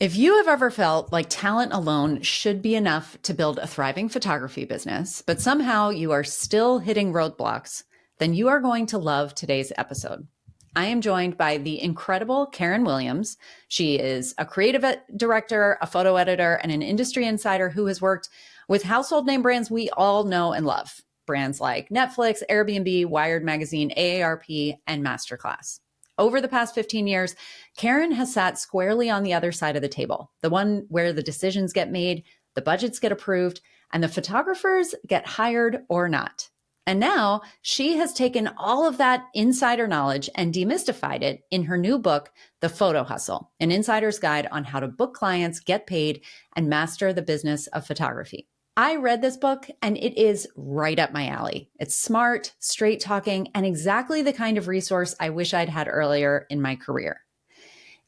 If you have ever felt like talent alone should be enough to build a thriving photography business, but somehow you are still hitting roadblocks, then you are going to love today's episode. I am joined by the incredible Karen Williams. She is a creative director, a photo editor, and an industry insider who has worked with household name brands we all know and love. Brands like Netflix, Airbnb, Wired Magazine, AARP, and Masterclass. Over the past 15 years, Karen has sat squarely on the other side of the table, the one where the decisions get made, the budgets get approved, and the photographers get hired or not. And now she has taken all of that insider knowledge and demystified it in her new book, The Photo Hustle, an insider's guide on how to book clients, get paid, and master the business of photography. I read this book and it is right up my alley. It's smart, straight talking, and exactly the kind of resource I wish I'd had earlier in my career.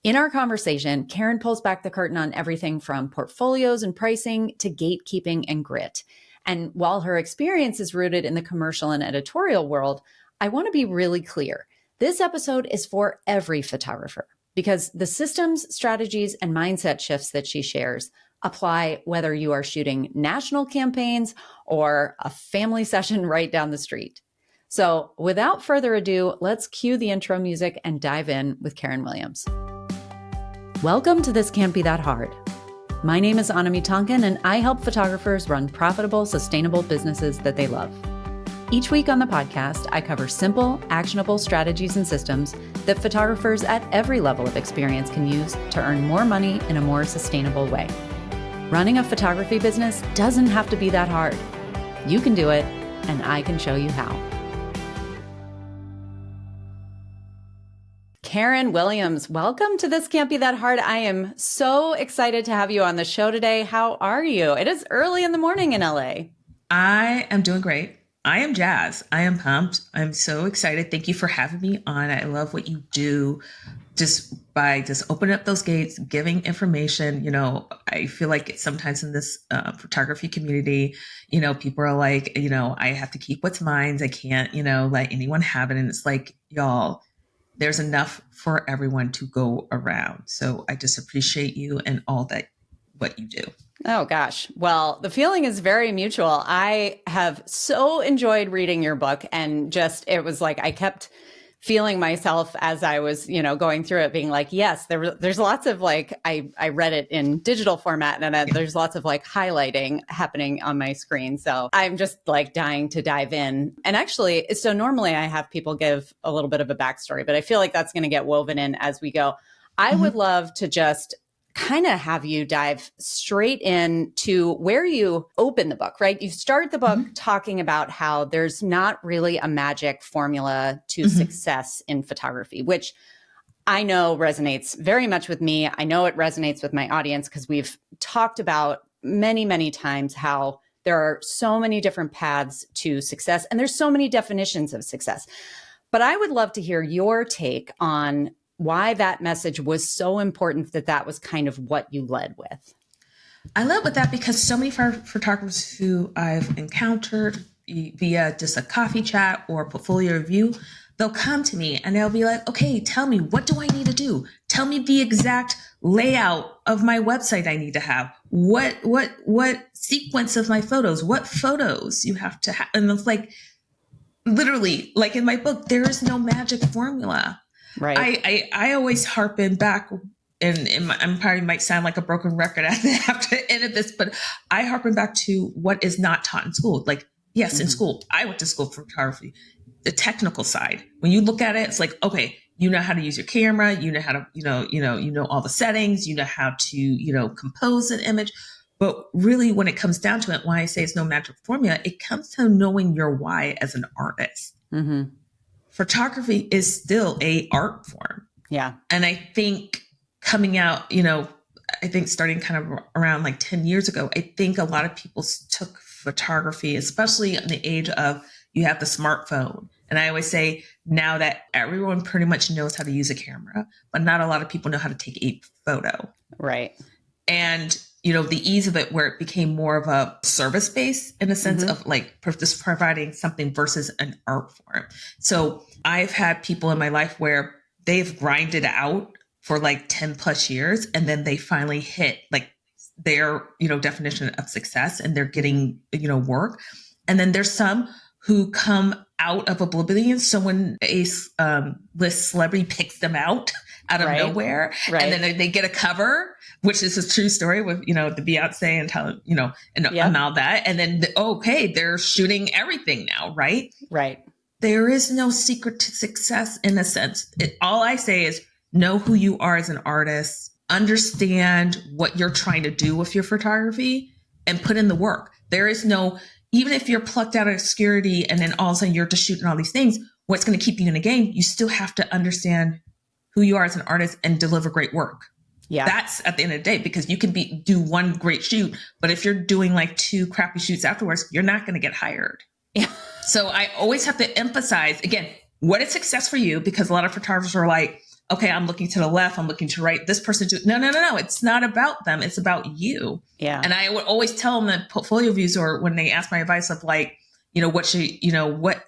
In our conversation, Karen pulls back the curtain on everything from portfolios and pricing to gatekeeping and grit. And while her experience is rooted in the commercial and editorial world, I want to be really clear. This episode is for every photographer because the systems, strategies, and mindset shifts that she shares apply whether you are shooting national campaigns or a family session right down the street. So without further ado, let's cue the intro music and dive in with Karen Williams. Welcome to This Can't Be That Hard. My name is Anami Tonkin, and I help photographers run profitable, sustainable businesses that they love. Each week on the podcast, I cover simple, actionable strategies and systems that photographers at every level of experience can use to earn more money in a more sustainable way. Running a photography business doesn't have to be that hard. You can do it, and I can show you how. Karen Williams, welcome to This Can't Be That Hard. I am so excited to have you on the show today. How are you? It is early in the morning in LA. I am doing great. I am jazzed. I am pumped. I'm so excited. Thank you for having me on. I love what you do just by opening up those gates, giving information. I feel like sometimes in this photography community, people are like, I have to keep what's mine. I can't, let anyone have it. And it's like, y'all, there's enough for everyone to go around. So I just appreciate you and what you do. Oh, gosh. Well, the feeling is very mutual. I have so enjoyed reading your book, and it was like I kept feeling myself as I was, going through it, being like, yes, there's lots of I read it in digital format, and there's lots of highlighting happening on my screen. So I'm just dying to dive in. And actually, so normally I have people give a little bit of a backstory, but I feel like that's going to get woven in as we go. I would love to just kind of have you dive straight into where you open the book, right? You start the book talking about how there's not really a magic formula to success in photography, which I know resonates very much with me. I know it resonates with my audience because we've talked about many, many times how there are so many different paths to success and there's so many definitions of success. But I would love to hear your take on why that message was so important that was kind of what you led with. I led with that because so many photographers who I've encountered via just a coffee chat or portfolio review, they'll come to me and they'll be like, okay, tell me, what do I need to do? Tell me the exact layout of my website I need to have. What sequence of my photos, what photos you have to have. And it's like, literally, like in my book, there is no magic formula. Right. I always harpen back, and I probably might sound like a broken record after the end of this, but I harpen back to what is not taught in school. Like, yes, in school, I went to school for photography. The technical side, when you look at it, it's like, okay, you know how to use your camera, you know how to, you know all the settings, you know how to, compose an image. But really, when it comes down to it, why I say it's no magic formula, it comes to knowing your why as an artist. Photography is still a art form. Yeah. And I think coming out, I think starting kind of around 10 years ago, I think a lot of people took photography, especially in the age of you have the smartphone. And I always say now that everyone pretty much knows how to use a camera, but not a lot of people know how to take a photo. Right. And the ease of it, where it became more of a service base in a sense of just providing something versus an art form. So I've had people in my life where they've grinded out for like 10 plus years. And then they finally hit like their, definition of success and they're getting, work. And then there's some who come out of oblivion. So when a list celebrity picks them out of nowhere, and then they get a cover, which is a true story with, the Beyonce and talent, and all that. And then, they're shooting everything now, right? Right. There is no secret to success in a sense. All I say is know who you are as an artist, understand what you're trying to do with your photography, and put in the work. There is no, even if you're plucked out of obscurity and then all of a sudden you're just shooting all these things, what's going to keep you in the game? You still have to understand who you are as an artist and deliver great work. Yeah. That's at the end of the day, because you can do one great shoot, but if you're doing like 2 crappy shoots afterwards, you're not going to get hired. Yeah. So I always have to emphasize, again, what is success for you? Because a lot of photographers are like, okay, I'm looking to the left, I'm looking to right. This person, no. It's not about them. It's about you. Yeah. And I would always tell them that portfolio views, or when they ask my advice of like,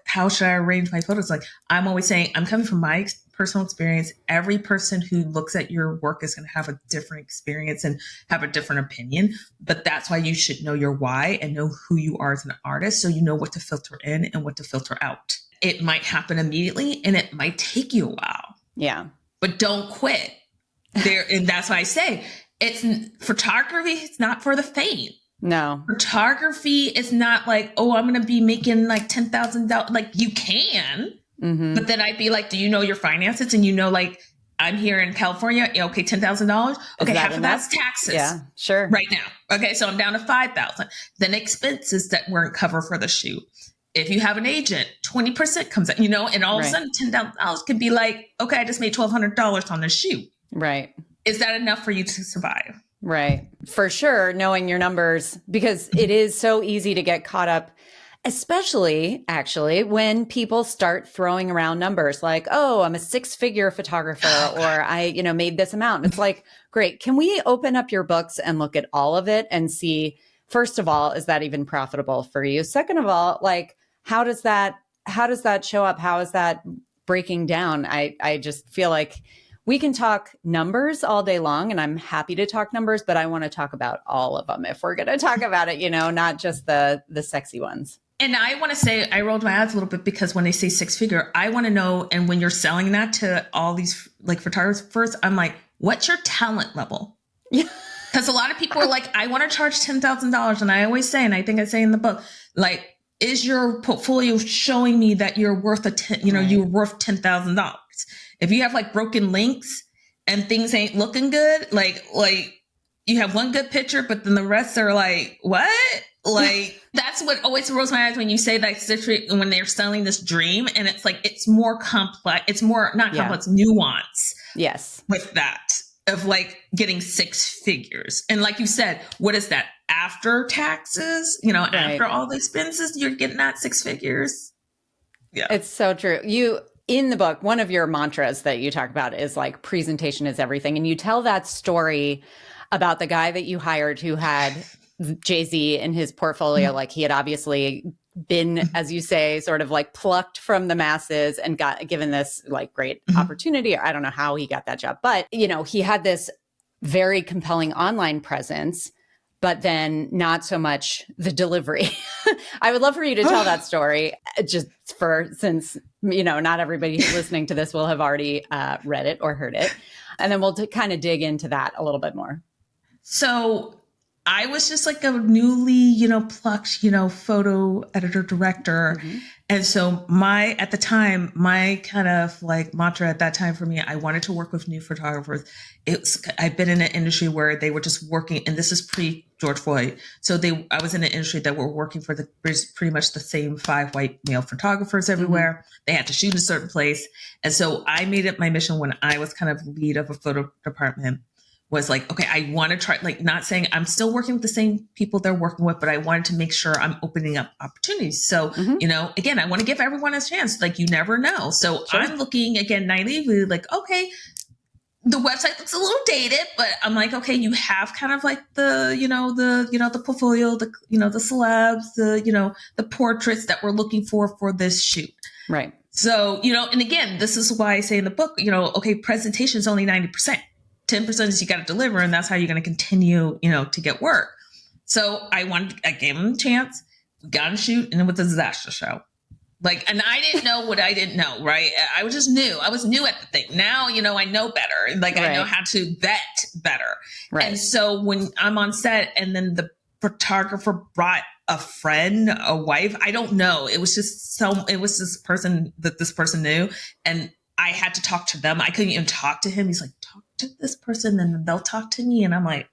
how should I arrange my photos? Like, I'm always saying, I'm coming from my personal experience. Every person who looks at your work is going to have a different experience and have a different opinion. But that's why you should know your why and know who you are as an artist. So you know what to filter in and what to filter out. It might happen immediately and it might take you a while. Yeah. But don't quit there. And that's why I say photography is not for the faint. No. Photography is not like, oh, I'm going to be making like $10,000. Like you can, but then I'd be like, do you know your finances? And like, I'm here in California. Okay. $10,000. Okay. Half of that's taxes. Yeah, sure. Right now. Okay. So I'm down to 5,000. Then expenses that weren't covered for the shoot. If you have an agent, 20% comes out, and all of a sudden $10,000 can be like, okay, I just made $1,200 on this shoot. Right. Is that enough for you to survive? Right. For sure. Knowing your numbers, because it is so easy to get caught up, especially actually when people start throwing around numbers like, oh, I'm a 6-figure photographer, or I, made this amount. It's like, great. Can we open up your books and look at all of it and see, first of all, is that even profitable for you? Second of all, like, how does that show up? How is that breaking down? I just feel like we can talk numbers all day long, and I'm happy to talk numbers, but I want to talk about all of them if we're going to talk about it, not just the sexy ones. And I want to say, I rolled my eyes a little bit because when they say 6-figure, I want to know, and when you're selling that to all these like photographers, I'm like, what's your talent level? Yeah. Because a lot of people are like, I want to charge $10,000. And I always say, and I think I say in the book, like, is your portfolio showing me that you're worth you're worth $10,000? If you have like broken links and things ain't looking good, like you have one good picture, but then the rest are like, what? Like, that's what always rolls my eyes when you say that, when they're selling this dream, and it's like, it's more complex. It's more, not complex, nuance. Yes. With that of like getting 6 figures. And like you said, what is that? After taxes, after all the expenses, you're getting that 6 figures. Yeah. It's so true. In the book, one of your mantras that you talk about is like, presentation is everything. And you tell that story about the guy that you hired who had Jay-Z in his portfolio. Like, he had obviously been, as you say, sort of like plucked from the masses and got given this like great opportunity. I don't know how he got that job, but he had this very compelling online presence, but then not so much the delivery. I would love for you to tell that story, just since, not everybody who's listening to this will have already read it or heard it. And then we'll kind of dig into that a little bit more. So I was just like a newly, plucked, photo editor director. And so at the time, my kind of like mantra at that time for me, I wanted to work with new photographers. I've been in an industry where they were just working, and this is pre George Floyd. So I was in an industry that were working for pretty much the same 5 white male photographers everywhere. They had to shoot in a certain place. And so I made it my mission when I was kind of lead of a photo department, was like, okay, I want to try, like, not saying I'm still working with the same people they're working with, but I wanted to make sure I'm opening up opportunities. So, again, I want to give everyone a chance. Like, you never know. So I'm looking again, naively, like, okay, the website looks a little dated, but I'm like, okay, you have kind of like the portfolio, the celebs, the portraits that we're looking for this shoot. Right. So, and again, this is why I say in the book, okay, presentation is only 90%. 10% is you got to deliver, and that's how you're going to continue, to get work. So I gave him a chance, got a shoot, and it was a disaster show. And I didn't know what I didn't know, right? I was just new. I was new at the thing. Now, I know better. I know how to vet better. Right. And so when I'm on set and then the photographer brought a friend, a wife, I don't know. It was just this person that this person knew. And I had to talk to them. I couldn't even talk to him. He's like, talk to this person, then they'll talk to me. And I'm like,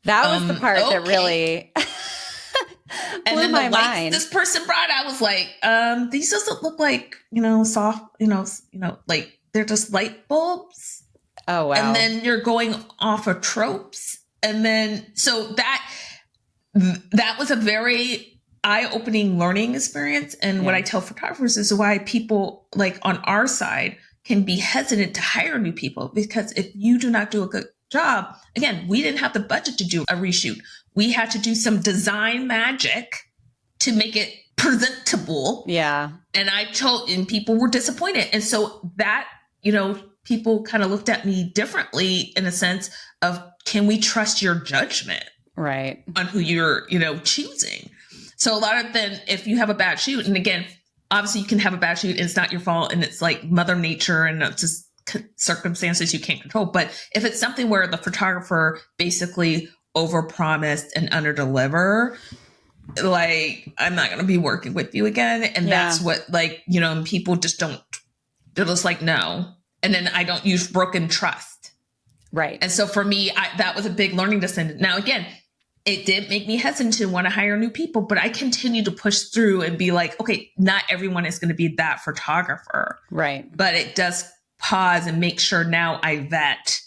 that was the part that really and blew then my the lights mind. this person brought, I was like, these doesn't look like, soft, like they're just light bulbs. Oh, wow. And then you're going off of tropes. And then, so that was a very eye-opening learning experience. And what I tell photographers is why people on our side can be hesitant to hire new people, because if you do not do a good job, again, we didn't have the budget to do a reshoot. We had to do some design magic to make it presentable. Yeah. And people were disappointed. And so that, people kind of looked at me differently in a sense of, can we trust your judgment? Right. On who you're, choosing. So a lot of then if you have a bad shoot, and again, obviously you can have a bad shoot and it's not your fault and it's like Mother Nature and it's just circumstances you can't control. But if it's something where the photographer basically overpromised and underdeliver, I'm not going to be working with you again. And that's what people just don't, they're just like, no. And then I don't use broken trust. Right. And so for me, that was a big learning lesson. Now, again, it did make me hesitant to want to hire new people, but I continue to push through and be like, okay, not everyone is going to be that photographer. Right. But it does pause and make sure now I vet.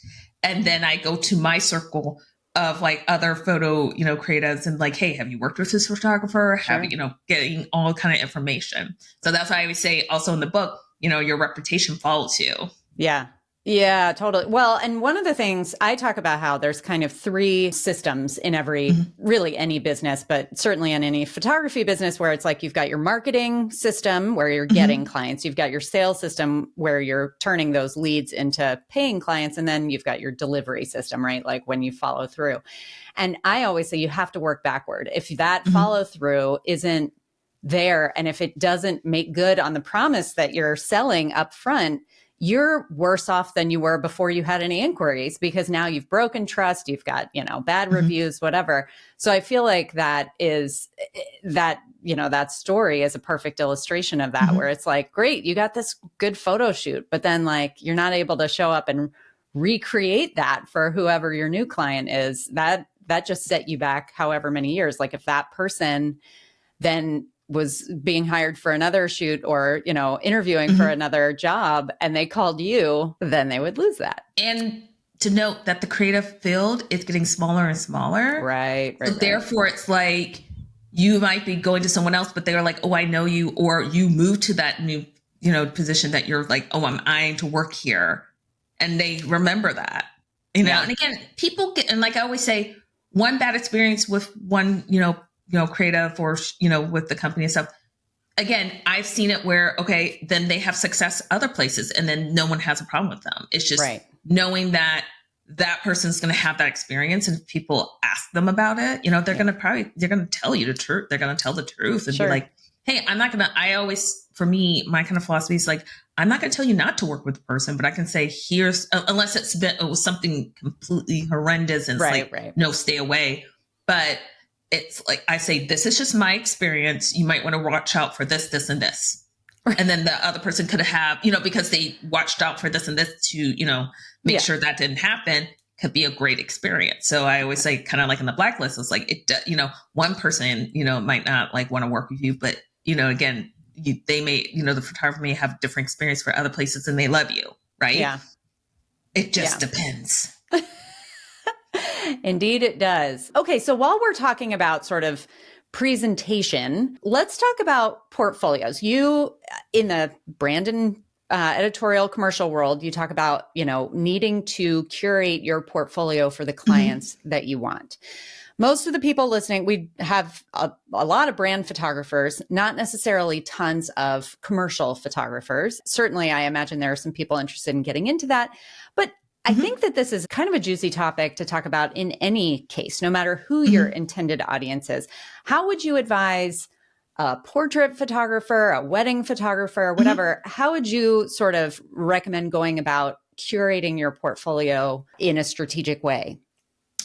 And then I go to my circle of other photo, creatives and hey, have you worked with this photographer? Sure. Have you, getting all kind of information. So that's why I always say also in the book, your reputation follows you. Yeah. Yeah, totally. Well, and one of the things I talk about how there's kind of 3 systems in really any business, but certainly in any photography business, where it's you've got your marketing system where you're getting clients, you've got your sales system where you're turning those leads into paying clients, and then you've got your delivery system, right? When you follow through. And I always say you have to work backward. If that follow through isn't there, and if it doesn't make good on the promise that you're selling up front, you're worse off than you were before you had any inquiries, because now you've broken trust, you've got, bad reviews, whatever. So I feel like that story is a perfect illustration of that, where it's great, you got this good photo shoot, but then you're not able to show up and recreate that for whoever your new client is. That just set you back however many years. If that person then was being hired for another shoot or, interviewing for another job and they called you, then they would lose that. And to note that the creative field is getting smaller and smaller. Right. So therefore it's you might be going to someone else, but they're like, oh, I know you, or you move to that new, position that you're oh, I'm eyeing to work here. And they remember that, And again, people get, and I always say, one bad experience with one, creative or, with the company and stuff. Again, I've seen it where, okay, then they have success other places and then no one has a problem with them. It's just knowing that that person's going to have that experience. And if people ask them about it, they're going to tell you the truth. They're going to tell the truth and be like, hey, for me, my kind of philosophy is I'm not going to tell you not to work with the person, but I can say, here's, unless it was something completely horrendous and no, stay away. But it's I say, this is just my experience. You might want to watch out for this, this, and this. Right. And then the other person could have, because they watched out for this and this to, make sure that didn't happen, could be a great experience. So I always say, kind of in the blacklist, it's one person, might not want to work with you, but, again, they may, the photographer may have different experience for other places and they love you. Right. Yeah. It just depends. Indeed, it does. Okay. So while we're talking about sort of presentation, let's talk about portfolios. You, in the brand and editorial commercial world, you talk about, needing to curate your portfolio for the clients that you want. Most of the people listening, we have a lot of brand photographers, not necessarily tons of commercial photographers. Certainly, I imagine there are some people interested in getting into that. But I think that this is kind of a juicy topic to talk about in any case, no matter who your intended audience is. How would you advise a portrait photographer, a wedding photographer, whatever? How would you sort of recommend going about curating your portfolio in a strategic way?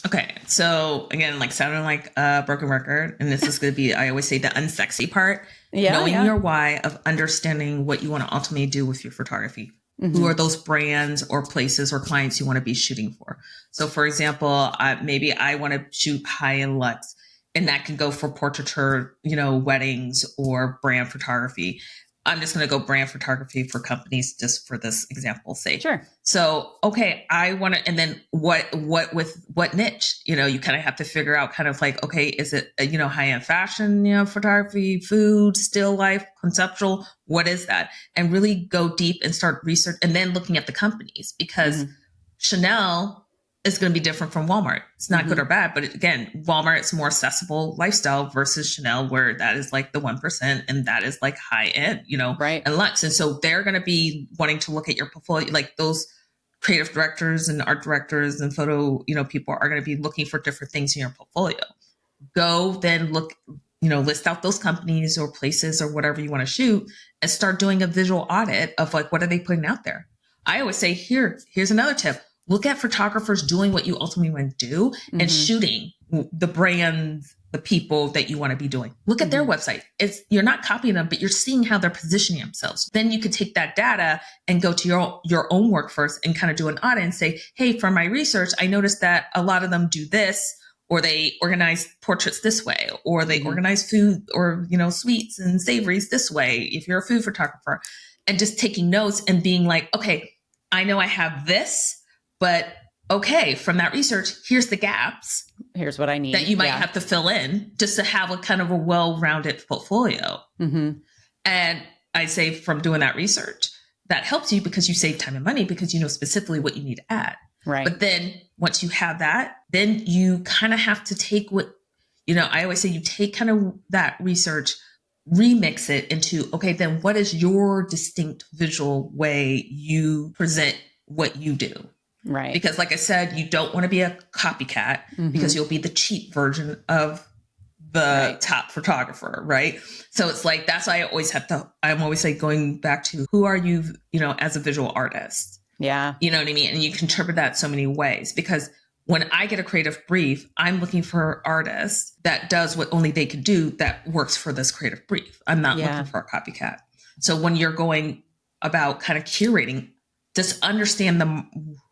Okay. So again, like sounding like a broken record, and this is going to be, I always say the unsexy part, knowing your why of understanding what you want to ultimately do with your photography. Who are those brands or places or clients you want to be shooting for? So for example, maybe I want to shoot high-end luxe, and that can go for portraiture, weddings or brand photography. I'm just going to go brand photography for companies just for this example's sake. Sure. So, okay, I want to, and then what with what niche, you kind of have to figure out kind of like, okay, is it, high-end fashion, photography, food, still life, conceptual, what is that? And really go deep and start research and then looking at the companies, because Chanel is going to be different from Walmart. It's not good or bad, but again, Walmart, it's more accessible lifestyle versus Chanel, where that is like the 1% and that is like high end, right, and luxe. And so they're going to be wanting to look at your portfolio, like those creative directors and art directors and photo, people are going to be looking for different things in your portfolio. Go then look, list out those companies or places or whatever you want to shoot and start doing a visual audit of like, what are they putting out there? I always say, here's another tip. Look at photographers doing what you ultimately want to do and shooting the brands, the people that you want to be doing. Look at their website. You're not copying them, but you're seeing how they're positioning themselves. Then you could take that data and go to your own work first and kind of do an audit and say, hey, from my research, I noticed that a lot of them do this, or they organize portraits this way, or they organize food or, sweets and savories this way, if you're a food photographer, and just taking notes and being like, okay, I know I have this, but okay, from that research, here's the gaps. Here's what I need that you might have to fill in just to have a kind of a well-rounded portfolio. And I'd say from doing that research, that helps you because you save time and money because you know specifically what you need to add. Right. But then once you have that, then you kind of have to take what, I always say you take kind of that research, remix it into, okay, then what is your distinct visual way you present what you do? Right. Because like I said, you don't want to be a copycat because you'll be the cheap version of the top photographer. Right. So it's like, that's why I'm always like going back to who are you, as a visual artist? Yeah. You know what I mean? And you can interpret that so many ways, because when I get a creative brief, I'm looking for artists that does what only they could do that works for this creative brief. I'm not looking for a copycat. So when you're going about kind of curating, just understand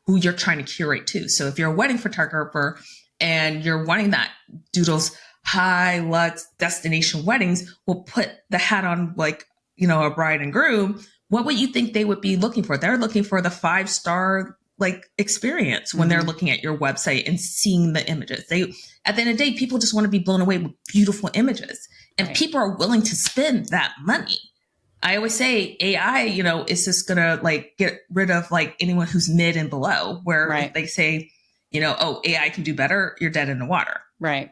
who you're trying to curate to. So if you're a wedding photographer and you're wanting that, do those high luxe destination weddings, will put the hat on like, a bride and groom. What would you think they would be looking for? They're looking for the 5-star like experience when they're looking at your website and seeing the images. At the end of the day, people just want to be blown away with beautiful images, and people are willing to spend that money. I always say AI, is just going to like get rid of like anyone who's mid and below, where if they say, oh, AI can do better, you're dead in the water. Right.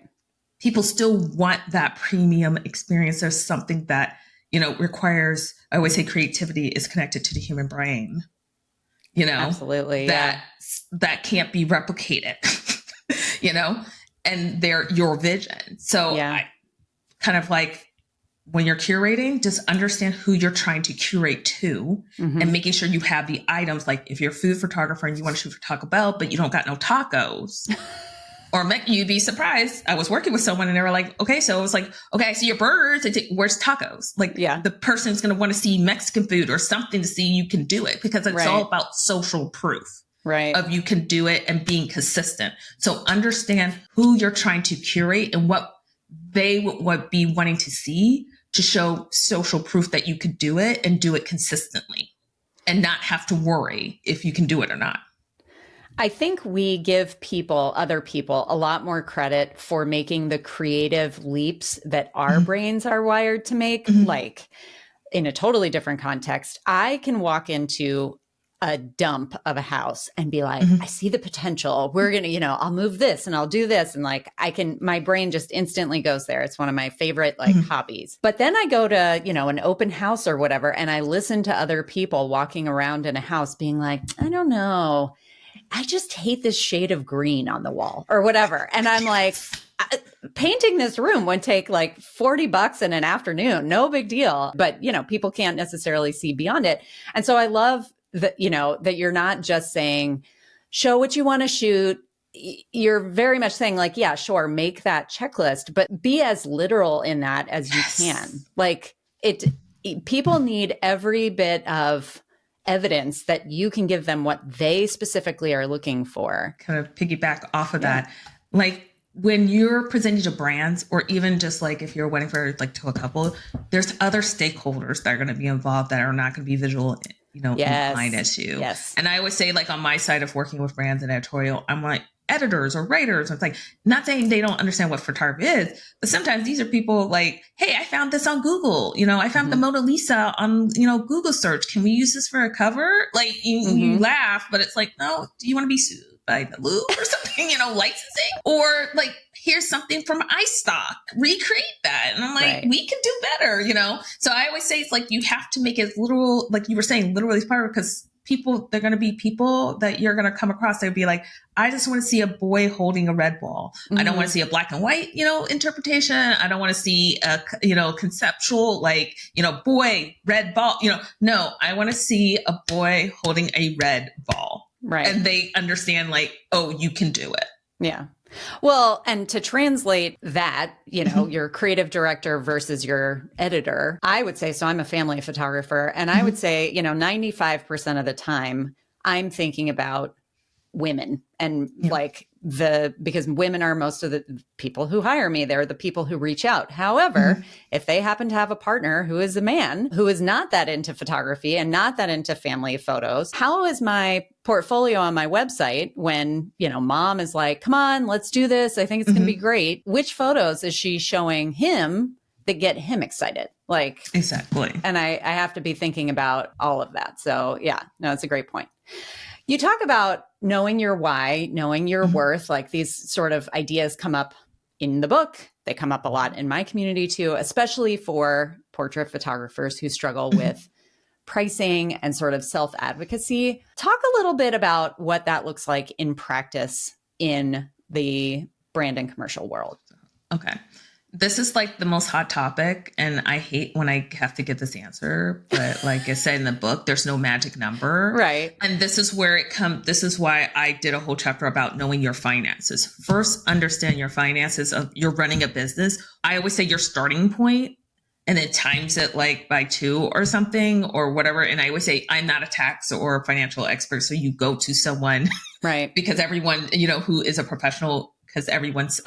People still want that premium experience. There's something that, requires, I always say creativity is connected to the human brain, Absolutely. that can't be replicated, and they're your vision. So I kind of like, when you're curating, just understand who you're trying to curate to and making sure you have the items. Like if you're a food photographer and you want to shoot for Taco Bell, but you don't got no tacos, or you'd be surprised. I was working with someone and they were like, okay, so it was like, okay, I see your burgers. Where's tacos? Like the person's going to want to see Mexican food or something to see you can do it, because it's all about social proof. Right. Of you can do it and being consistent. So understand who you're trying to curate and what they would be wanting to see to show social proof that you could do it and do it consistently and not have to worry if you can do it or not. I think we give other people, a lot more credit for making the creative leaps that our brains are wired to make. Like in a totally different context, I can walk into a dump of a house and be like, I see the potential. We're going to, I'll move this and I'll do this. And like, my brain just instantly goes there. It's one of my favorite hobbies. But then I go to, an open house or whatever, and I listen to other people walking around in a house being like, I don't know. I just hate this shade of green on the wall or whatever. And I'm like, painting this room would take like $40 in an afternoon. No big deal. But, people can't necessarily see beyond it. And so I love that, that you're not just saying, show what you want to shoot. You're very much saying like, yeah, sure, make that checklist, but be as literal in that as you can. Like people need every bit of evidence that you can give them what they specifically are looking for. Kind of piggyback off of that. Like when you're presenting to brands, or even just like if you're a wedding for like to a couple, there's other stakeholders that are going to be involved that are not going to be visual, inclined as you. Yes. And I always say, like, on my side of working with brands and editorial, I'm like, editors or writers. It's like, not saying they don't understand what photography is, but sometimes these are people like, hey, I found this on Google. I found the Mona Lisa on, Google search. Can we use this for a cover? Like you laugh, but it's like, no, do you want to be sued by the Louvre or something, licensing? Or like, here's something from iStock, recreate that. And I'm like, we can do better, So I always say it's like, you have to make it literal, like you were saying, literally part, because they're going to be people that you're going to come across. They'll be like, I just want to see a boy holding a red ball. I don't want to see a black and white, interpretation. I don't want to see a, conceptual, like, boy, red ball, no, I want to see a boy holding a red ball. Right. And they understand like, oh, you can do it. Yeah. Well, and to translate that, your creative director versus your editor, I would say, so I'm a family photographer, and I would say, 95% of the time I'm thinking about women and because women are most of the people who hire me. They're the people who reach out. However, if they happen to have a partner who is a man who is not that into photography and not that into family photos, how is my portfolio on my website when, mom is like, come on, let's do this. I think it's going to be great. Which photos is she showing him that get him excited? Like, exactly. And I have to be thinking about all of that. So yeah, no, it's a great point. You talk about knowing your why, knowing your worth, like these sort of ideas come up in the book. They come up a lot in my community too, especially for portrait photographers who struggle with pricing and sort of self-advocacy. Talk a little bit about what that looks like in practice in the brand and commercial world. Okay. This is like the most hot topic, and I hate when I have to give this answer, but like I said in the book, there's no magic number. Right. And this is where this is why I did a whole chapter about knowing your finances. First, understand your finances of you're running a business. I always say your starting point, and then times it like by 2 or something or whatever. And I always say, I'm not a tax or financial expert. So you go to someone, right? Because everyone, who is a professional, because everyone's,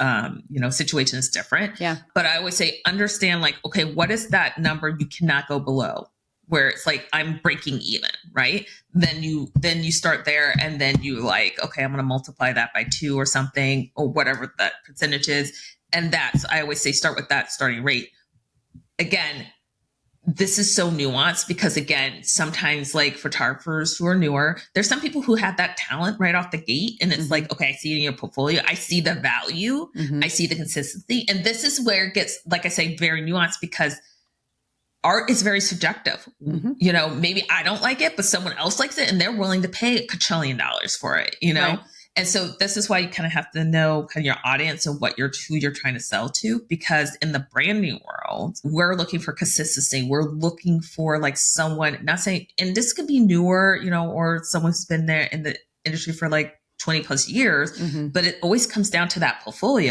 situation is different. Yeah. But I always say, understand like, okay, what is that number you cannot go below? Where it's like, I'm breaking even, right? Then you start there, and then you like, okay, I'm going to multiply that by 2 or something, or whatever that percentage is. And I always say, start with that starting rate. Again, this is so nuanced because, again, sometimes like photographers who are newer, there's some people who have that talent right off the gate. And it's like, okay, I see it in your portfolio. I see the value. I see the consistency. And this is where it gets, like I say, very nuanced, because art is very subjective. Maybe I don't like it, but someone else likes it and they're willing to pay $1 trillion for it, Right. And so this is why you kind of have to know kind of your audience and who you're trying to sell to, because in the branding world, we're looking for consistency. We're looking for like someone, not saying, and this could be newer, or someone who's been there in the industry for like 20 plus years, but it always comes down to that portfolio.